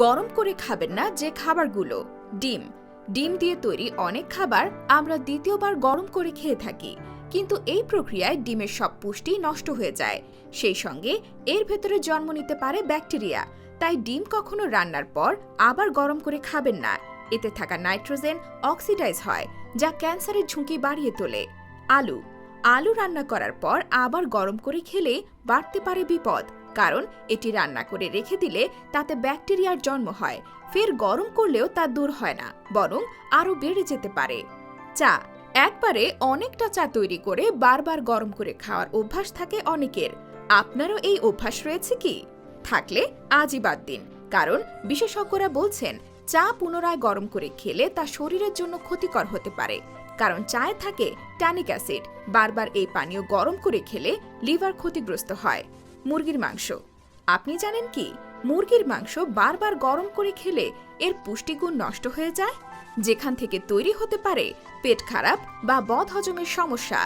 গরম করে খাবেন না যে খাবারগুলো। ডিম ডিম দিয়ে তৈরি অনেক খাবার আমরা দ্বিতীয়বার গরম করে খেয়ে থাকি, কিন্তু এই প্রক্রিয়ায় ডিমের সব পুষ্টি নষ্ট হয়ে যায়। সেই সঙ্গে এর ভেতরে জন্ম নিতে পারে ব্যাকটেরিয়া। তাই ডিম কখনো রান্নার পর আবার গরম করে খাবেন না। এতে থাকা নাইট্রোজেন অক্সিডাইজ হয়, যা ক্যান্সারের ঝুঁকি বাড়িয়ে তোলে। আলু আলু রান্না করার পর আবার গরম করে খেলে বাড়তে পারে বিপদ, কারণ এটি রান্না করে রেখে দিলে তাতে ব্যাকটেরিয়ার জন্ম হয়। ফের গরম করলেও তা দূর হয় না, বরং আরও বেড়ে যেতে পারে। চা একবারে অনেকটা চা তৈরি করে বারবার গরম করে খাওয়ার অভ্যাস থাকে অনেকের। আপনারও এই অভ্যাস রয়েছে কি? থাকলে আজই বাদ দিন, কারণ বিশেষজ্ঞরা বলছেন চা পুনরায় গরম করে খেলে তা শরীরের জন্য ক্ষতিকর হতে পারে। কারণ চায়ে থাকে ট্যানিক অ্যাসিড। বারবার এই পানীয় গরম করে খেলে লিভার ক্ষতিগ্রস্ত হয়। মুরগির মাংস আপনি জানেন কি, মুরগির মাংস বারবার গরম করে খেলে এর পুষ্টিগুণ নষ্ট হয়ে যায়, যেখান থেকে তৈরি হতে পারে পেট খারাপ বা বদহজমের সমস্যা।